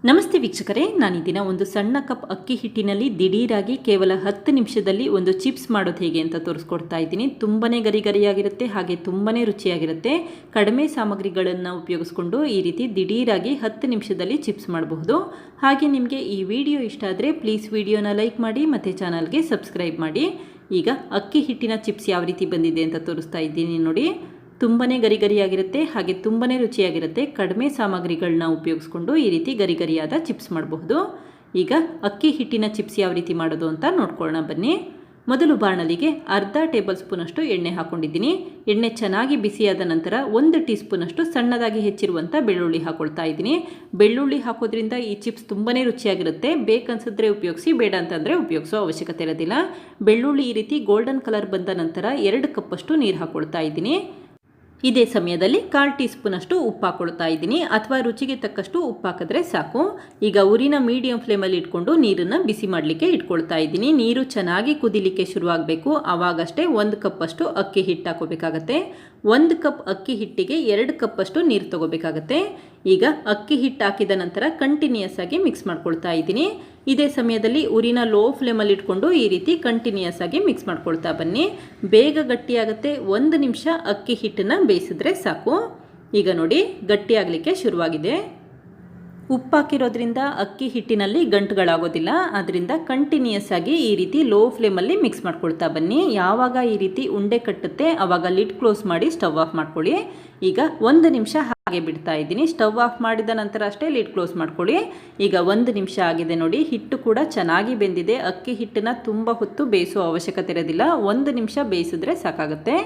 ನಮಸ್ತೆ ವೀಕ್ಷಕರೇ, ನಾನು ಈ ದಿನ ಒಂದು ಸಣ್ಣ ಕಪ್ ಅಕ್ಕಿ ಹಿಟ್ಟಿನಲ್ಲಿ ದಿಢೀರಾಗಿ ಕೇವಲ 10 ನಿಮಿಷದಲ್ಲಿ ಒಂದು ಚಿಪ್ಸ್ ಮಾಡೋದು ಹೇಗೆ ಅಂತ ತೋರಿಸ್ಕೊಡ್ತಾ ಇದ್ದೀನಿ. ತುಂಬನೇ ಗರಿಗರಿಯಾಗಿರುತ್ತೆ, ಹಾಗೆ ತುಂಬನೇ ರುಚಿಯಾಗಿರುತ್ತೆ. ಕಡಿಮೆ ಸಾಮಗ್ರಿಗಳನ್ನು ಉಪಯೋಗಿಸ್ಕೊಂಡು ಈ ರೀತಿ ದಿಢೀರಾಗಿ 10 ನಿಮಿಷದಲ್ಲಿ ಚಿಪ್ಸ್ ಮಾಡಬಹುದು. ಹಾಗೆ ನಿಮಗೆ ಈ ವಿಡಿಯೋ ಇಷ್ಟ ಆದರೆ ಪ್ಲೀಸ್ ವಿಡಿಯೋನ ಲೈಕ್ ಮಾಡಿ ಮತ್ತು ಚಾನಲ್ಗೆ ಸಬ್ಸ್ಕ್ರೈಬ್ ಮಾಡಿ. ಈಗ ಅಕ್ಕಿ ಹಿಟ್ಟಿನ ಚಿಪ್ಸ್ ಯಾವ ರೀತಿ ಬಂದಿದೆ ಅಂತ ತೋರಿಸ್ತಾ ಇದ್ದೀನಿ ನೋಡಿ. ತುಂಬನೇ ಗರಿಗರಿಯಾಗಿರುತ್ತೆ, ಹಾಗೆ ತುಂಬನೇ ರುಚಿಯಾಗಿರುತ್ತೆ. ಕಡಿಮೆ ಸಾಮಗ್ರಿಗಳನ್ನ ಉಪಯೋಗಿಸ್ಕೊಂಡು ಈ ರೀತಿ ಗರಿಗರಿಯಾದ ಚಿಪ್ಸ್ ಮಾಡಬಹುದು. ಈಗ ಅಕ್ಕಿ ಹಿಟ್ಟಿನ ಚಿಪ್ಸ್ ಯಾವ ರೀತಿ ಮಾಡೋದು ಅಂತ ನೋಡ್ಕೊಳ್ಳೋಣ ಬನ್ನಿ. ಮೊದಲು ಬಾಣಲಿಗೆ ಅರ್ಧ ಟೇಬಲ್ ಸ್ಪೂನಷ್ಟು ಎಣ್ಣೆ ಹಾಕ್ಕೊಂಡಿದ್ದೀನಿ. ಎಣ್ಣೆ ಚೆನ್ನಾಗಿ ಬಿಸಿಯಾದ ನಂತರ 1 ಟೀ ಸ್ಪೂನಷ್ಟು ಸಣ್ಣದಾಗಿ ಹೆಚ್ಚಿರುವಂಥ ಬೆಳ್ಳುಳ್ಳಿ ಹಾಕ್ಕೊಳ್ತಾ ಇದ್ದೀನಿ. ಬೆಳ್ಳುಳ್ಳಿ ಹಾಕೋದ್ರಿಂದ ಈ ಚಿಪ್ಸ್ ತುಂಬನೇ ರುಚಿಯಾಗಿರುತ್ತೆ. ಬೇಕನ್ಸಿದ್ರೆ ಉಪಯೋಗಿಸಿ, ಬೇಡ ಅಂತಂದರೆ ಉಪಯೋಗಿಸೋ ಅವಶ್ಯಕತೆ ಇರೋದಿಲ್ಲ. ಬೆಳ್ಳುಳ್ಳಿ ಈ ರೀತಿ ಗೋಲ್ಡನ್ ಕಲರ್ ಬಂದ ನಂತರ 2 ಕಪ್ಪಷ್ಟು ನೀರು ಹಾಕ್ಕೊಳ್ತಾ ಇದ್ದೀನಿ. ಇದೇ ಸಮಯದಲ್ಲಿ 1/4 ಟೀ ಸ್ಪೂನಷ್ಟು ಉಪ್ಪು ಹಾಕ್ಕೊಳ್ತಾ ಇದ್ದೀನಿ, ಅಥವಾ ರುಚಿಗೆ ತಕ್ಕಷ್ಟು ಉಪ್ಪು ಹಾಕಿದ್ರೆ ಸಾಕು. ಈಗ ಉರಿನ ಮೀಡಿಯಂ ಫ್ಲೇಮಲ್ಲಿ ಇಟ್ಕೊಂಡು ನೀರನ್ನು ಬಿಸಿ ಮಾಡಲಿಕ್ಕೆ ಇಟ್ಕೊಳ್ತಾ ಇದ್ದೀನಿ. ನೀರು ಚೆನ್ನಾಗಿ ಕುದಿಲಿಕ್ಕೆ ಶುರುವಾಗಬೇಕು. ಆವಾಗಷ್ಟೇ 1 ಕಪ್ಪಷ್ಟು ಅಕ್ಕಿ ಹಿಟ್ಟು ಹಾಕೋಬೇಕಾಗತ್ತೆ. 1 ಕಪ್ ಅಕ್ಕಿ ಹಿಟ್ಟಿಗೆ 2 ಕಪ್ಪಷ್ಟು ನೀರು ತಗೋಬೇಕಾಗತ್ತೆ. ಈಗ ಅಕ್ಕಿ ಹಿಟ್ಟು ಹಾಕಿದ ನಂತರ ಕಂಟಿನ್ಯೂಯಸ್ ಆಗಿ ಮಿಕ್ಸ್ ಮಾಡ್ಕೊಳ್ತಾ ಇದ್ದೀನಿ. ಇದೇ ಸಮಯದಲ್ಲಿ ಉರಿನ ಲೋ ಫ್ಲೇಮಲ್ಲಿ ಇಟ್ಕೊಂಡು ಈ ರೀತಿ ಕಂಟಿನ್ಯೂಯಸ್ ಆಗಿ ಮಿಕ್ಸ್ ಮಾಡ್ಕೊಳ್ತಾ ಬನ್ನಿ. ಬೇಗ ಗಟ್ಟಿಯಾಗುತ್ತೆ. 1 ನಿಮಿಷ ಅಕ್ಕಿ ಹಿಟ್ಟನ್ನು ಬೇಯಿಸಿದ್ರೆ ಸಾಕು. ಈಗ ನೋಡಿ, ಗಟ್ಟಿಯಾಗಲಿಕ್ಕೆ ಶುರುವಾಗಿದೆ. ಉಪ್ಪು ಹಾಕಿರೋದ್ರಿಂದ ಅಕ್ಕಿ ಹಿಟ್ಟಿನಲ್ಲಿ ಗಂಟುಗಳಾಗೋದಿಲ್ಲ. ಆದ್ದರಿಂದ ಕಂಟಿನ್ಯೂಯಸ್ ಆಗಿ ಈ ರೀತಿ ಲೋ ಫ್ಲೇಮಲ್ಲಿ ಮಿಕ್ಸ್ ಮಾಡ್ಕೊಳ್ತಾ ಬನ್ನಿ. ಯಾವಾಗ ಈ ರೀತಿ ಉಂಡೆ ಕಟ್ಟುತ್ತೆ ಆವಾಗ ಲಿಡ್ ಕ್ಲೋಸ್ ಮಾಡಿ ಸ್ಟವ್ ಆಫ್ ಮಾಡ್ಕೊಳ್ಳಿ. ಈಗ 1 ನಿಮಿಷ ಹಾಗೆ ಬಿಡ್ತಾ ಇದ್ದೀನಿ. ಸ್ಟವ್ ಆಫ್ ಮಾಡಿದ ನಂತರ ಅಷ್ಟೇ ಲಿಡ್ ಕ್ಲೋಸ್ ಮಾಡ್ಕೊಳ್ಳಿ. ಈಗ 1 ನಿಮಿಷ ಆಗಿದೆ ನೋಡಿ. ಹಿಟ್ಟು ಕೂಡ ಚೆನ್ನಾಗಿ ಬೆಂದಿದೆ. ಅಕ್ಕಿ ಹಿಟ್ಟನ್ನು ತುಂಬ ಹೊತ್ತು ಬೇಯಿಸೋ ಅವಶ್ಯಕತೆ ಇರೋದಿಲ್ಲ. 1 ನಿಮಿಷ ಬೇಯಿಸಿದ್ರೆ ಸಾಕಾಗುತ್ತೆ.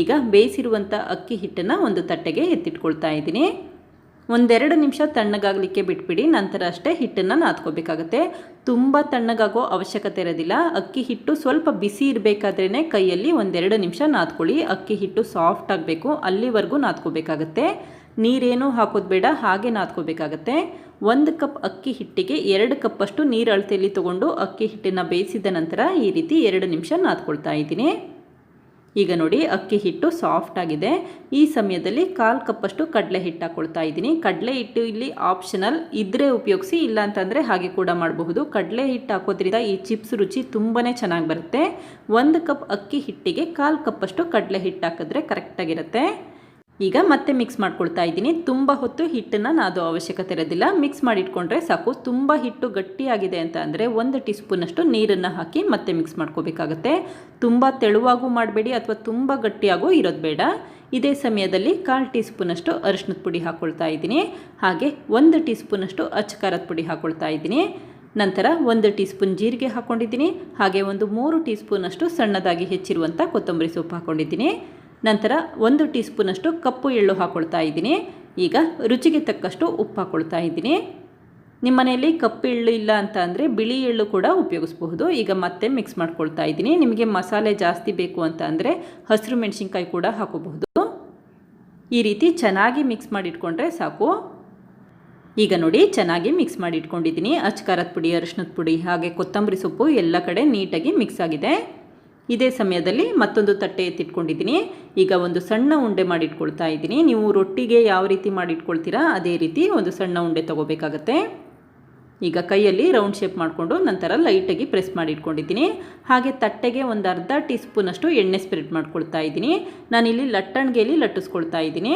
ಈಗ ಬೇಯಿಸಿರುವಂಥ ಅಕ್ಕಿ ಹಿಟ್ಟನ್ನು ಒಂದು ತಟ್ಟೆಗೆ ಎತ್ತಿಟ್ಕೊಳ್ತಾ ಇದ್ದೀನಿ. 1-2 ನಿಮಿಷ ತಣ್ಣಗಾಗಲಿಕ್ಕೆ ಬಿಟ್ಬಿಡಿ. ನಂತರ ಅಷ್ಟೇ ಹಿಟ್ಟನ್ನು ನಾದ್ಕೋಬೇಕಾಗತ್ತೆ. ತುಂಬ ತಣ್ಣಗಾಗೋ ಅವಶ್ಯಕತೆ ಇರೋದಿಲ್ಲ. ಅಕ್ಕಿ ಹಿಟ್ಟು ಸ್ವಲ್ಪ ಬಿಸಿ ಇರಬೇಕಾದ್ರೇ ಕೈಯಲ್ಲಿ 1-2 ನಿಮಿಷ ನಾದ್ಕೊಳ್ಳಿ. ಅಕ್ಕಿ ಹಿಟ್ಟು ಸಾಫ್ಟ್ ಆಗಬೇಕು, ಅಲ್ಲಿವರೆಗೂ ನಾದ್ಕೋಬೇಕಾಗತ್ತೆ. ನೀರೇನು ಹಾಕೋದು ಬೇಡ, ಹಾಗೆ ನಾದ್ಕೋಬೇಕಾಗತ್ತೆ. 1 ಕಪ್ ಅಕ್ಕಿ ಹಿಟ್ಟಿಗೆ 2 ಕಪ್ಪಷ್ಟು ನೀರು ಅಳತೆಯಲ್ಲಿ ತೊಗೊಂಡು ಅಕ್ಕಿ ಹಿಟ್ಟನ್ನು ಬೇಯಿಸಿದ ನಂತರ ಈ ರೀತಿ 2 ನಿಮಿಷ ನಾದ್ಕೊಳ್ತಾ ಇದ್ದೀನಿ. ಈಗ ನೋಡಿ, ಅಕ್ಕಿ ಹಿಟ್ಟು ಸಾಫ್ಟ್ ಆಗಿದೆ. ಈ ಸಮಯದಲ್ಲಿ 1/4 ಕಪ್ಪಷ್ಟು ಕಡಲೆ ಹಿಟ್ಟು ಹಾಕ್ಕೊಳ್ತಾ ಇದ್ದೀನಿ. ಕಡಲೆ ಹಿಟ್ಟು ಇಲ್ಲಿ ಆಪ್ಷನಲ್, ಇದ್ದರೆ ಉಪಯೋಗಿಸಿ, ಇಲ್ಲ ಅಂತಂದರೆ ಹಾಗೆ ಕೂಡ ಮಾಡಬಹುದು. ಕಡಲೆ ಹಿಟ್ಟು ಹಾಕೋದ್ರಿಂದ ಈ ಚಿಪ್ಸ್ ರುಚಿ ತುಂಬಾ ಚೆನ್ನಾಗಿ ಬರುತ್ತೆ. 1 ಕಪ್ ಅಕ್ಕಿ ಹಿಟ್ಟಿಗೆ 1/4 ಕಪ್ಪಷ್ಟು ಕಡಲೆ ಹಿಟ್ಟು ಹಾಕಿದ್ರೆ ಕರೆಕ್ಟಾಗಿರುತ್ತೆ. ಈಗ ಮತ್ತೆ ಮಿಕ್ಸ್ ಮಾಡ್ಕೊಳ್ತಾ ಇದ್ದೀನಿ. ತುಂಬ ಹೊತ್ತು ಹಿಟ್ಟನ್ನು ನಾದೋ ಅವಶ್ಯಕತೆ ಇರೋದಿಲ್ಲ. ಮಿಕ್ಸ್ ಮಾಡಿಟ್ಕೊಂಡ್ರೆ ಸಾಕು. ತುಂಬ ಹಿಟ್ಟು ಗಟ್ಟಿಯಾಗಿದೆ ಅಂತ ಅಂದರೆ 1 ಟೀ ಸ್ಪೂನಷ್ಟು ನೀರನ್ನು ಹಾಕಿ ಮತ್ತೆ ಮಿಕ್ಸ್ ಮಾಡ್ಕೋಬೇಕಾಗತ್ತೆ. ತುಂಬ ತೆಳುವಾಗೂ ಮಾಡಬೇಡಿ, ಅಥವಾ ತುಂಬ ಗಟ್ಟಿಯಾಗೂ ಇರೋದು ಬೇಡ. ಇದೇ ಸಮಯದಲ್ಲಿ 1/4 ಟೀ ಸ್ಪೂನಷ್ಟು ಅರಿಶಿಣದ ಪುಡಿ ಹಾಕ್ಕೊಳ್ತಾ ಇದ್ದೀನಿ. ಹಾಗೆ 1 ಟೀ ಸ್ಪೂನಷ್ಟು ಅಚ್ಚ ಖಾರದ ಪುಡಿ ಹಾಕ್ಕೊಳ್ತಾ ಇದ್ದೀನಿ. ನಂತರ 1 ಟೀ ಸ್ಪೂನ್ ಜೀರಿಗೆ ಹಾಕ್ಕೊಂಡಿದ್ದೀನಿ. ಹಾಗೆ 3 ಟೀ ಸ್ಪೂನಷ್ಟು ಸಣ್ಣದಾಗಿ ಹೆಚ್ಚಿರುವಂಥ ಕೊತ್ತಂಬರಿ ಸೊಪ್ಪು ಹಾಕ್ಕೊಂಡಿದ್ದೀನಿ. ನಂತರ 1 ಟೀ ಸ್ಪೂನಷ್ಟು ಕಪ್ಪು ಎಳ್ಳು ಹಾಕ್ಕೊಳ್ತಾ ಇದ್ದೀನಿ. ಈಗ ರುಚಿಗೆ ತಕ್ಕಷ್ಟು ಉಪ್ಪು ಹಾಕ್ಕೊಳ್ತಾ ಇದ್ದೀನಿ. ನಿಮ್ಮ ಮನೆಯಲ್ಲಿ ಕಪ್ಪು ಎಳ್ಳು ಇಲ್ಲ ಅಂತ ಅಂದರೆ ಬಿಳಿ ಎಳ್ಳು ಕೂಡ ಉಪಯೋಗಿಸಬಹುದು. ಈಗ ಮತ್ತೆ ಮಿಕ್ಸ್ ಮಾಡ್ಕೊಳ್ತಾ ಇದ್ದೀನಿ. ನಿಮಗೆ ಮಸಾಲೆ ಜಾಸ್ತಿ ಬೇಕು ಅಂತ ಅಂದರೆ ಹಸಿರು ಮೆಣಸಿನ್ಕಾಯಿ ಕೂಡ ಹಾಕೋಬಹುದು. ಈ ರೀತಿ ಚೆನ್ನಾಗಿ ಮಿಕ್ಸ್ ಮಾಡಿಟ್ಕೊಂಡ್ರೆ ಸಾಕು. ಈಗ ನೋಡಿ, ಚೆನ್ನಾಗಿ ಮಿಕ್ಸ್ ಮಾಡಿ ಇಟ್ಕೊಂಡಿದ್ದೀನಿ. ಅಚ್ಚ ಖಾರದ ಪುಡಿ, ಅರಿಶಿಣದ ಪುಡಿ, ಹಾಗೆ ಕೊತ್ತಂಬರಿ ಸೊಪ್ಪು ಎಲ್ಲ ಕಡೆ ನೀಟಾಗಿ ಮಿಕ್ಸ್ ಆಗಿದೆ. ಇದೇ ಸಮಯದಲ್ಲಿ ಮತ್ತೊಂದು ತಟ್ಟೆ ಎತ್ತಿಟ್ಕೊಂಡಿದ್ದೀನಿ. ಈಗ ಒಂದು ಸಣ್ಣ ಉಂಡೆ ಮಾಡಿಟ್ಕೊಳ್ತಾ ಇದ್ದೀನಿ. ನೀವು ರೊಟ್ಟಿಗೆ ಯಾವ ರೀತಿ ಮಾಡಿಟ್ಕೊಳ್ತೀರಾ ಅದೇ ರೀತಿ ಒಂದು ಸಣ್ಣ ಉಂಡೆ ತೊಗೋಬೇಕಾಗತ್ತೆ. ಈಗ ಕೈಯಲ್ಲಿ ರೌಂಡ್ ಶೇಪ್ ಮಾಡಿಕೊಂಡು ನಂತರ ಲೈಟಾಗಿ ಪ್ರೆಸ್ ಮಾಡಿಟ್ಕೊಂಡಿದ್ದೀನಿ. ಹಾಗೆ ತಟ್ಟೆಗೆ 1/2 ಟೀ ಸ್ಪೂನಷ್ಟು ಎಣ್ಣೆ ಸ್ಪ್ರೆಡ್ ಮಾಡ್ಕೊಳ್ತಾ ಇದ್ದೀನಿ. ನಾನಿಲ್ಲಿ ಲಟ್ಟಣಿಗೆಯಲ್ಲಿ ಲಟ್ಟಿಸ್ಕೊಳ್ತಾ ಇದ್ದೀನಿ.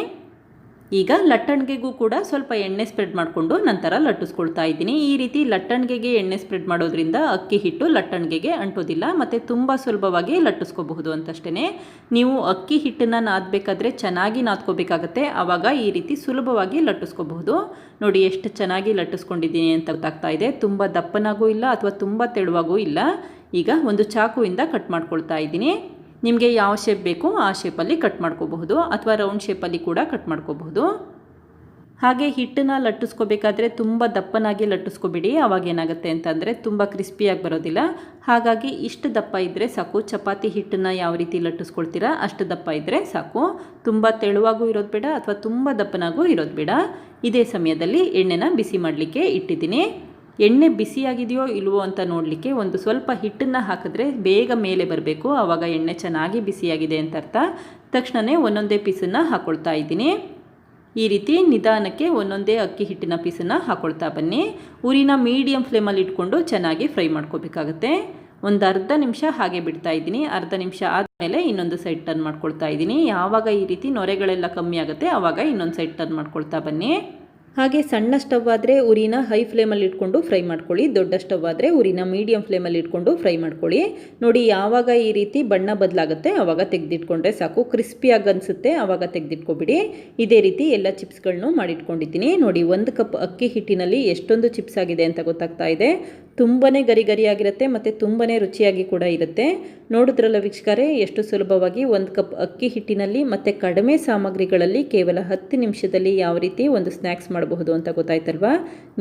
ಈಗ ಲಟ್ಟಣಿಗೆಗೂ ಕೂಡ ಸ್ವಲ್ಪ ಎಣ್ಣೆ ಸ್ಪ್ರೆಡ್ ಮಾಡಿಕೊಂಡು ನಂತರ ಲಟ್ಟಿಸ್ಕೊಳ್ತಾ ಇದ್ದೀನಿ. ಈ ರೀತಿ ಲಟ್ಟಣಿಗೆಗೆ ಎಣ್ಣೆ ಸ್ಪ್ರೆಡ್ ಮಾಡೋದ್ರಿಂದ ಅಕ್ಕಿ ಹಿಟ್ಟು ಲಟ್ಟಣಿಗೆಗೆ ಅಂಟೋದಿಲ್ಲ, ಮತ್ತು ತುಂಬ ಸುಲಭವಾಗಿ ಲಟ್ಟಿಸ್ಕೋಬಹುದು ಅಂತಷ್ಟೇ. ನೀವು ಅಕ್ಕಿ ಹಿಟ್ಟನ್ನು ನಾದಬೇಕಾದ್ರೆ ಚೆನ್ನಾಗಿ ನಾದ್ಕೋಬೇಕಾಗತ್ತೆ. ಆವಾಗ ಈ ರೀತಿ ಸುಲಭವಾಗಿ ಲಟ್ಟಿಸ್ಕೋಬಹುದು. ನೋಡಿ ಎಷ್ಟು ಚೆನ್ನಾಗಿ ಲಟ್ಟಿಸ್ಕೊಂಡಿದ್ದೀನಿ ಅಂತ ಗೊತ್ತಾಗ್ತಾ ಇದೆ. ತುಂಬ ದಪ್ಪನಾಗೂ ಇಲ್ಲ ಅಥವಾ ತುಂಬ ತೆಳುವಾಗೂ ಇಲ್ಲ. ಈಗ ಒಂದು ಚಾಕುವಿಂದ ಕಟ್ ಮಾಡ್ಕೊಳ್ತಾ ಇದ್ದೀನಿ. ನಿಮಗೆ ಯಾವ ಶೇಪ್ ಬೇಕು ಆ ಶೇಪಲ್ಲಿ ಕಟ್ ಮಾಡ್ಕೋಬಹುದು, ಅಥವಾ ರೌಂಡ್ ಶೇಪಲ್ಲಿ ಕೂಡ ಕಟ್ ಮಾಡ್ಕೋಬಹುದು. ಹಾಗೆ ಹಿಟ್ಟನ್ನು ಲಟ್ಟಿಸ್ಕೋಬೇಕಾದ್ರೆ ತುಂಬ ದಪ್ಪನಾಗಿ ಲಟ್ಟಿಸ್ಕೋಬೇಡಿ. ಆವಾಗ ಏನಾಗುತ್ತೆ ಅಂತಂದರೆ ತುಂಬ ಕ್ರಿಸ್ಪಿಯಾಗಿ ಬರೋದಿಲ್ಲ. ಹಾಗಾಗಿ ಇಷ್ಟು ದಪ್ಪ ಇದ್ದರೆ ಸಾಕು. ಚಪಾತಿ ಹಿಟ್ಟನ್ನು ಯಾವ ರೀತಿ ಲಟ್ಟಿಸ್ಕೊಳ್ತೀರಾ ಅಷ್ಟು ದಪ್ಪ ಇದ್ದರೆ ಸಾಕು. ತುಂಬ ತೆಳುವಾಗೂ ಇರೋದು ಬೇಡ, ಅಥವಾ ತುಂಬ ದಪ್ಪನಾಗೂ ಇರೋದು ಬೇಡ. ಇದೇ ಸಮಯದಲ್ಲಿ ಎಣ್ಣೆನ ಬಿಸಿ ಮಾಡಲಿಕ್ಕೆ ಇಟ್ಟಿದ್ದೀನಿ. ಎಣ್ಣೆ ಬಿಸಿಯಾಗಿದೆಯೋ ಇಲ್ವೋ ಅಂತ ನೋಡಲಿಕ್ಕೆ ಒಂದು ಸ್ವಲ್ಪ ಹಿಟ್ಟನ್ನು ಹಾಕಿದ್ರೆ ಬೇಗ ಮೇಲೆ ಬರಬೇಕು. ಆವಾಗ ಎಣ್ಣೆ ಚೆನ್ನಾಗಿ ಬಿಸಿಯಾಗಿದೆ ಅಂತ ಅರ್ಥ. ತಕ್ಷಣವೇ ಒಂದೊಂದೇ ಪೀಸನ್ನು ಹಾಕ್ಕೊಳ್ತಾ ಇದ್ದೀನಿ. ಈ ರೀತಿ ನಿಧಾನಕ್ಕೆ ಒಂದೊಂದೇ ಅಕ್ಕಿ ಹಿಟ್ಟಿನ ಪೀಸನ್ನು ಹಾಕ್ಕೊಳ್ತಾ ಬನ್ನಿ. ಉರಿನ ಮೀಡಿಯಮ್ ಫ್ಲೇಮಲ್ಲಿ ಇಟ್ಕೊಂಡು ಚೆನ್ನಾಗಿ ಫ್ರೈ ಮಾಡ್ಕೋಬೇಕಾಗತ್ತೆ. ಒಂದು ಅರ್ಧ ನಿಮಿಷ ಹಾಗೆ ಬಿಡ್ತಾ ಇದ್ದೀನಿ. ಅರ್ಧ ನಿಮಿಷ ಆದಮೇಲೆ ಇನ್ನೊಂದು ಸೈಡ್ ಟರ್ನ್ ಮಾಡ್ಕೊಳ್ತಾ ಇದ್ದೀನಿ. ಯಾವಾಗ ಈ ರೀತಿ ನೊರೆಗಳೆಲ್ಲ ಕಮ್ಮಿ ಆಗುತ್ತೆ ಆವಾಗ ಇನ್ನೊಂದು ಸೈಡ್ ಟರ್ನ್ ಮಾಡ್ಕೊಳ್ತಾ ಬನ್ನಿ. ಹಾಗೆ ಸಣ್ಣ ಸ್ಟವ್ ಆದರೆ ಉರಿನ ಹೈ ಫ್ಲೇಮಲ್ಲಿ ಇಟ್ಕೊಂಡು ಫ್ರೈ ಮಾಡ್ಕೊಳ್ಳಿ. ದೊಡ್ಡ ಸ್ಟವ್ ಆದರೆ ಉರಿನ ಮೀಡಿಯಮ್ ಫ್ಲೇಮಲ್ಲಿ ಇಟ್ಕೊಂಡು ಫ್ರೈ ಮಾಡ್ಕೊಳ್ಳಿ. ನೋಡಿ, ಯಾವಾಗ ಈ ರೀತಿ ಬಣ್ಣ ಬದಲಾಗುತ್ತೆ ಆವಾಗ ತೆಗೆದಿಟ್ಕೊಂಡ್ರೆ ಸಾಕು. ಕ್ರಿಸ್ಪಿಯಾಗಿ ಅನಿಸುತ್ತೆ ಆವಾಗ ತೆಗೆದಿಟ್ಕೊಬಿಡಿ. ಇದೇ ರೀತಿ ಎಲ್ಲ ಚಿಪ್ಸ್ಗಳನ್ನು ಮಾಡಿಟ್ಕೊಂಡಿದ್ದೀನಿ. ನೋಡಿ, 1 ಕಪ್ ಅಕ್ಕಿ ಹಿಟ್ಟಿನಲ್ಲಿ ಎಷ್ಟೊಂದು ಚಿಪ್ಸ್ ಆಗಿದೆ ಅಂತ ಗೊತ್ತಾಗ್ತಾ ಇದೆ. ತುಂಬಾ ಗರಿ ಗರಿಯಾಗಿರುತ್ತೆ ಮತ್ತು ತುಂಬಾ ರುಚಿಯಾಗಿ ಕೂಡ ಇರುತ್ತೆ. ನೋಡಿದ್ರಲ್ಲ ವೀಕ್ಷಕರೇ, ಎಷ್ಟು ಸುಲಭವಾಗಿ 1 ಕಪ್ ಅಕ್ಕಿ ಹಿಟ್ಟಿನಲ್ಲಿ ಮತ್ತು ಕಡಿಮೆ ಸಾಮಗ್ರಿಗಳಲ್ಲಿ ಕೇವಲ 10 ನಿಮಿಷದಲ್ಲಿ ಯಾವ ರೀತಿ ಒಂದು ಸ್ನ್ಯಾಕ್ಸ್ ಮಾಡಬಹುದು ಅಂತ ಗೊತ್ತಾಯ್ತಲ್ವಾ.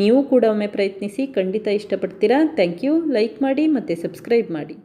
ನೀವು ಕೂಡ ಒಮ್ಮೆ ಪ್ರಯತ್ನಿಸಿ, ಖಂಡಿತ ಇಷ್ಟಪಡ್ತೀರಾ. Thank you. ಲೈಕ್ ಮಾಡಿ ಮತ್ತು ಸಬ್ಸ್ಕ್ರೈಬ್ ಮಾಡಿ.